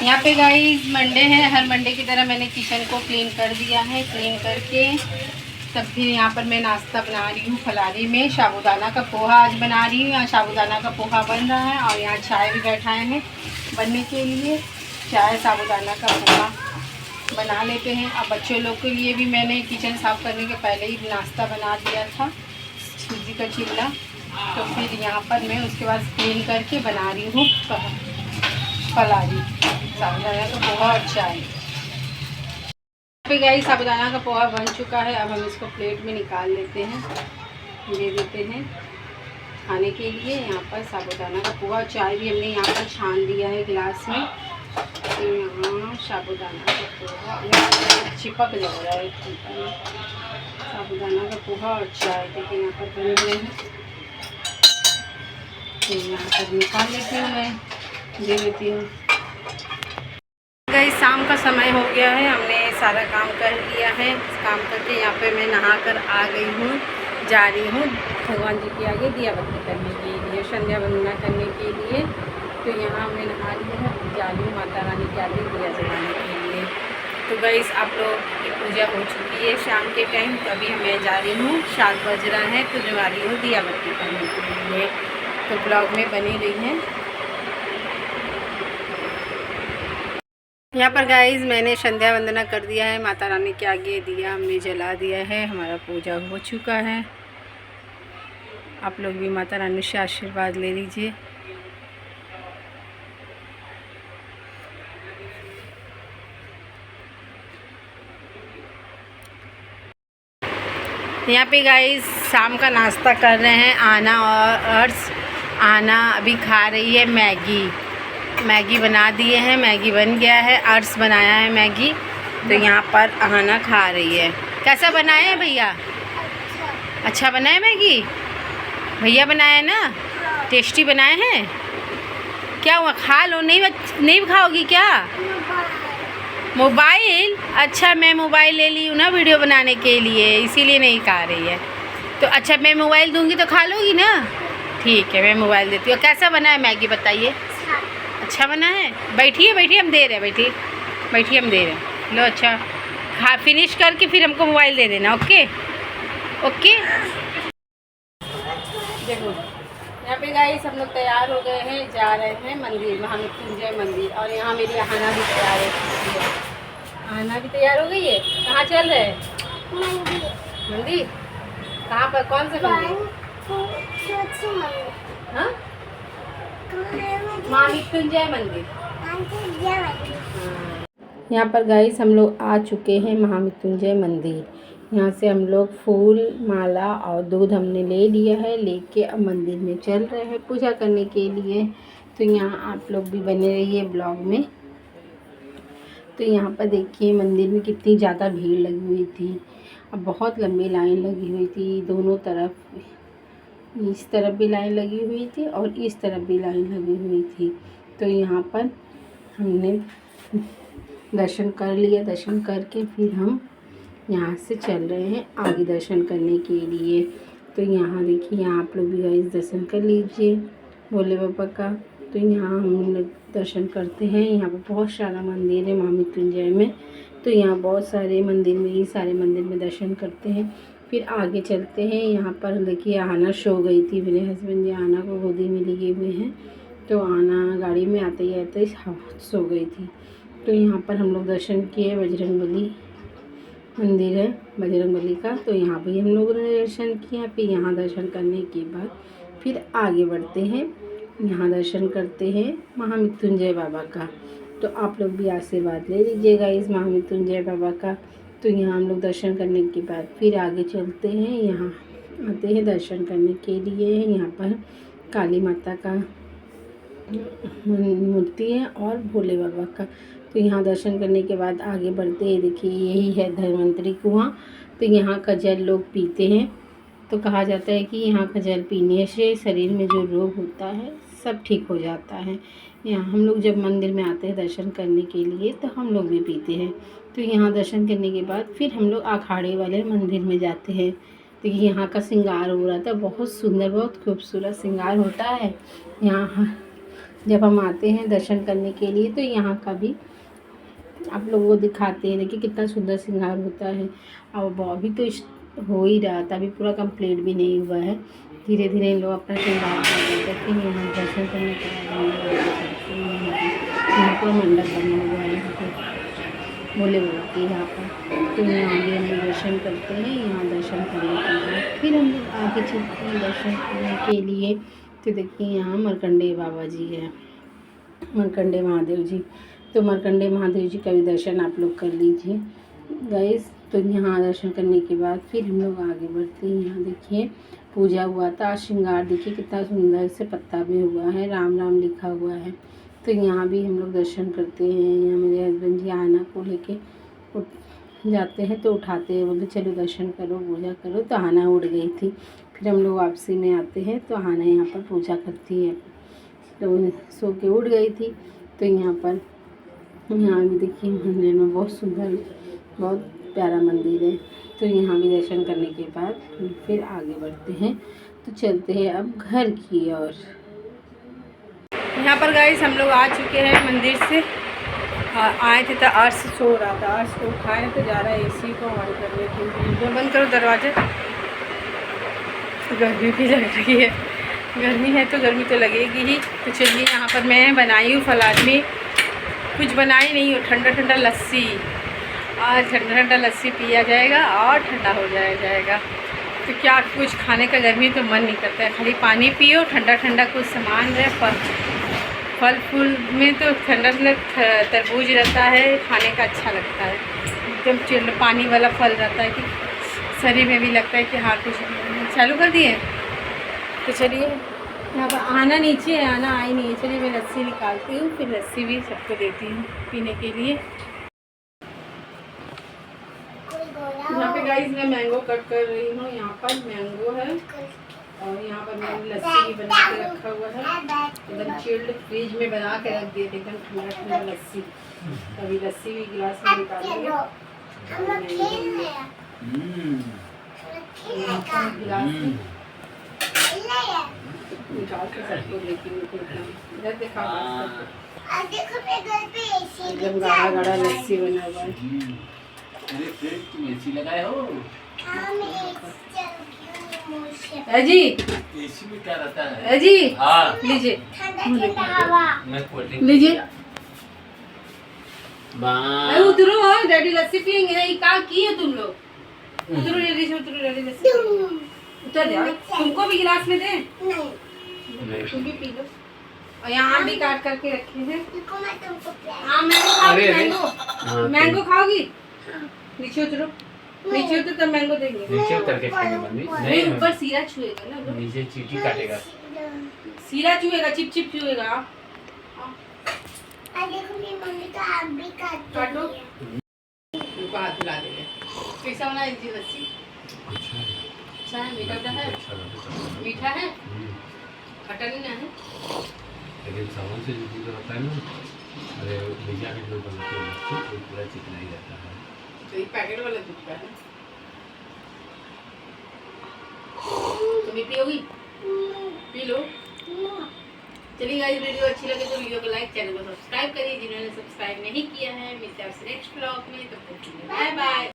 यहाँ पे guys Monday है, हर मंडे की तरह मैंने किचन को क्लीन कर दिया है। क्लीन करके तब फिर यहाँ पर मैं नाश्ता बना रही हूँ। फलारी में साबूदाना का पोहा आज बना रही हूँ। यहाँ साबूदाना का पोहा बन रहा है और यहाँ चाय भी बैठाए हैं बनने के लिए। चाय साबूदाना का पोहा बना लेते हैं। अब बच्चों लोग के लिए भी मैंने किचन साफ़ करने के पहले ही नाश्ता बना दिया था, सूजी का चिल्ला। तो फिर यहाँ पर मैं उसके बाद क्लीन करके बना रही हूँ फलारी साबूदाना का पोहा और चाय। पे गाइस साबूदाना का पोहा बन चुका है। अब हम इसको प्लेट में निकाल लेते हैं, दे देते हैं खाने के लिए। यहाँ पर साबूदाना का पोहा, चाय भी हमने यहाँ पर छान दिया है गिलास में। तो यहाँ साबूदाना का पोहा चिपक जा रहा है। साबूदाना का पोहा और चाय देखिए यहाँ पर बन रहे हैं। तो यहाँ पर निकाल लेती हूँ, मैं दे देती हूँ। गाइस शाम का समय हो गया है, हमने सारा काम कर लिया है। काम करके यहाँ पे मैं नहाकर आ गई हूँ। जा रही हूँ भगवान जी के आगे दिया बत्ती करने के लिए, संध्या वंदना करने के लिए। तो यहाँ मैं नहा लिया है, जा रही हूँ माता रानी के आगे दिया जलाने के लिए। तो गाइस आप लोग की पूजा हो चुकी है शाम के टाइम। तो अभी मैं जा रही हूँ, 7 बज रहा है, तो जा रही हूँ दिया बत्ती करने के लिए। तो ब्लॉग में बनी रही है। यहाँ पर गाइस मैंने संध्या वंदना कर दिया है, माता रानी के आगे दिया हमने जला दिया है। हमारा पूजा हो चुका है। आप लोग भी माता रानी से आशीर्वाद ले लीजिए। यहाँ पे गाइस शाम का नाश्ता कर रहे हैं आना और अर्श। आना अभी खा रही है मैगी बना दिए हैं, मैगी बन गया है। अर्श बनाया है मैगी, तो यहाँ पर आना खा रही है। कैसा बनाया है भैया? अच्छा बनाया मैगी? भैया बनाया ना? टेस्टी बनाए हैं? क्या हुआ, खा लो। नहीं खाओगी क्या? मोबाइल? अच्छा मैं मोबाइल ले ली हूँ ना वीडियो बनाने के लिए, इसीलिए नहीं खा रही है। तो अच्छा मैं मोबाइल दूँगी तो खा लोगी ना? ठीक है मैं मोबाइल देती हूँ। कैसा बना है मैगी बताइए? अच्छा बना है। बैठिए हम दे रहे हैं। बैठिए हम दे रहे हैं। लो अच्छा खा फिनिश करके फिर हमको मोबाइल दे देना। ओके। देखो यहाँ पे गाइस हम लोग तैयार हो गए हैं, जा रहे हैं मंदिर, महामृत्युंजय मंदिर। और यहाँ मेरी आना भी तैयार है। आना भी तैयार हो गई है। कहाँ चल रहे हैं? मंदिर? कहाँ पर? कौन से मंदिर? हाँ महामृत्युंजय मंदिर। यहाँ पर गाइस हम लोग आ चुके हैं महामृत्युंजय मंदिर। यहाँ से हम लोग फूल माला और दूध हमने ले लिया है, लेके अब मंदिर में चल रहे हैं पूजा करने के लिए। तो यहाँ आप लोग भी बने रहिए ब्लॉग में। तो यहाँ पर देखिए मंदिर में कितनी ज़्यादा भीड़ लगी हुई थी। अब बहुत लंबी लाइन लगी हुई थी दोनों तरफ। इस तरफ भी लाइन लगी हुई थी और इस तरफ भी लाइन लगी हुई थी। तो यहाँ पर हमने दर्शन कर लिया। दर्शन करके फिर हम यहाँ से चल रहे हैं आगे दर्शन करने के लिए। तो यहाँ देखिए, यहाँ आप लोग भी गाइस दर्शन कर लीजिए भोले बाबा का। तो यहाँ हम लोग दर्शन करते हैं। यहाँ पर बहुत सारा मंदिर है महामृत्युंजय में। तो यहाँ बहुत सारे मंदिर में, ये सारे मंदिर में दर्शन करते हैं। फिर आगे चलते हैं। यहाँ पर देखिए आना सो गई थी, मेरे हस्बैंड जी आना को गोदी में लिए हुए हैं। तो आना गाड़ी में आते ही सो गई थी। तो यहाँ पर हम लोग दर्शन किए। बजरंगबली मंदिर है बजरंगबली का, तो यहाँ भी हम लोगों ने दर्शन किया। फिर यहाँ दर्शन करने के बाद फिर आगे बढ़ते हैं, यहाँ दर्शन करते हैं महामृत्युंजय बाबा का। तो आप लोग भी आशीर्वाद ले लीजिएगा इस महामृत्युंजय बाबा का। तो यहाँ हम लोग दर्शन करने के बाद फिर आगे चलते हैं। यहाँ आते हैं दर्शन करने के लिए। यहाँ पर काली माता का मूर्ति है और भोले बाबा का। तो यहाँ दर्शन करने के बाद आगे बढ़ते हैं। देखिए यही है धन्वंतरी कुआं। तो यहाँ का जल लोग पीते हैं। तो कहा जाता है कि यहाँ का जल पीने से शरीर में जो रोग होता है सब ठीक हो जाता है। यहाँ हम लोग जब मंदिर में आते हैं दर्शन करने के लिए तो हम लोग भी पीते हैं। तो यहाँ दर्शन करने के बाद फिर हम लोग अखाड़े वाले मंदिर में जाते हैं। तो यहाँ का श्रृंगार हो रहा था, बहुत सुंदर बहुत खूबसूरत श्रृंगार होता है। यहाँ जब हम आते हैं दर्शन करने के लिए तो यहाँ का भी आप लोगों को दिखाते हैं। देखिए कितना सुंदर श्रृंगार होता है। और अभी तो हो ही रहा था, अभी पूरा कंप्लीट भी नहीं हुआ है। धीरे धीरे इन लोग अपना श्रृंगार कर देते हैं। यहाँ दर्शन करने के बाद यहाँ पर मंडप बना हुआ है भोले बाबा के यहाँ पर, तो यहाँ भी हम लोग दर्शन करते हैं। यहाँ दर्शन करने के बाद फिर हम लोग आगे चलते हैं दर्शन करने के लिए। तो देखिए यहाँ मार्कंडेय बाबा जी है, मार्कंडेय महादेव जी। तो मार्कंडेय महादेव जी का भी दर्शन आप लोग कर लीजिए गाइस। तो यहाँ दर्शन करने के बाद फिर हम लोग आगे बढ़ते हैं। यहाँ देखिए पूजा हुआ था, श्रृंगार देखिए कितना सुंदर से पत्ता भी हुआ है, राम राम लिखा हुआ है। तो यहाँ भी हम लोग दर्शन करते हैं। यहाँ मेरे हस्बैंड जी आना को लेके जाते हैं तो उठाते हैं, बोले चलो दर्शन करो पूजा करो। तो आना उड़ गई थी, फिर हम लोग वापसी में आते हैं तो आना यहाँ पर पूजा करती है, तो सो के उड़ गई थी। तो यहाँ पर यहाँ भी देखिए मंदिर में बहुत सुंदर, बहुत प्यारा मंदिर है। तो यहाँ भी दर्शन करने के बाद फिर आगे बढ़ते हैं। तो चलते हैं अब घर की ओर। यहाँ पर गाइस हम लोग आ चुके हैं मंदिर से। आए थे तो अर्श सो रहा था, अर्श को उठाए तो जा रहा है एसी को ऑन करने के लिए। बंद करो दरवाजे, गर्मी भी लग रही है। गर्मी है तो गर्मी तो लगेगी ही। तो चलिए यहाँ पर मैं बनाई हूँ फलाद में, कुछ बनाई नहीं हूँ, ठंडा ठंडा लस्सी। आज ठंडा ठंडा लस्सी पिया जाएगा और ठंडा हो जाएगा। तो क्या कुछ खाने का गर्मी तो मन नहीं करता है, खाली पानी पियो, ठंडा ठंडा कुछ सामान रहे। फल फूल में तो ठंडा ठंडा तरबूज रहता है, खाने का अच्छा लगता है। एकदम चिल्ड पानी वाला फल रहता है कि शरीर में भी लगता है कि हाँ कुछ चालू कर दिए। तो चलिए यहाँ पर आना नीचे है, आना आई नहीं है। चलिए मैं लस्सी निकालती हूँ, फिर लस्सी भी सबको देती हूँ पीने के लिए। यहाँ पे गाइस मैं मैंगो कट कर रही हूँ। यहाँ पर मैंगो है और यहाँ पर मैंने लस्सी भी बना के रखा हुआ है, एकदम चिल्ड, फ्रिज में बना के रख दिए थे एकदम ठंडा ठंडा लस्सी। अभी लस्सी भी गिलास में निकालेंगे, गिलास में निकाल के सबको लेके इधर देखा एकदम गाढ़ा गाढ़ा लस्सी बना हुआ है। एसी लगाए हो? जी एसी में क्या रहता है? जी हाँ लीजिए, मैं कोल्ड ड्रिंक लीजिए। अरे उतरो, डैडी लस्सी पियेंगे। नहीं कहा की है तुम लोग, उतरो जल्दी से, उतरो डैडी लस्सी उतर जाओ। तुमको भी गिलास में दे, तुम भी पी लो। और यहाँ भी काट करके रखे हैं। हाँ मैंगो खाओगी? मैंगो खाओगी? नीचे उतरो, नीचे उतर तब मैंगो देंगे। नीचे उतर के खाएंगे मम्मी। नहीं ऊपर सीरा छुएगा ना, नीचे चींटी काटेगा, सीरा छुएगा, चिप चिप छुएगा। मम्मी तो आप भी काटो, उनको हाथ हिला देंगे। कैसा बना है जी लस्सी? अच्छा है, मीठा है, मीठा है, खट्टा नहीं है। लेकिन सामान से जो दूध रहता है ना, अरे भैया के जो बनाते हैं वो पूरा चिकना ही रहता है। तो ये पैकेट वाला दूध का है। तुम भी पियोगी? P low. चलिए गाइस वीडियो अच्छी लगे तो वीडियो को लाइक, चैनल को सब्सक्राइब करिए जिन्होंने सब्सक्राइब नहीं किया है। मिलते हैं आपसे नेक्स्ट व्लॉग में, तब तक के लिए बाय बाय।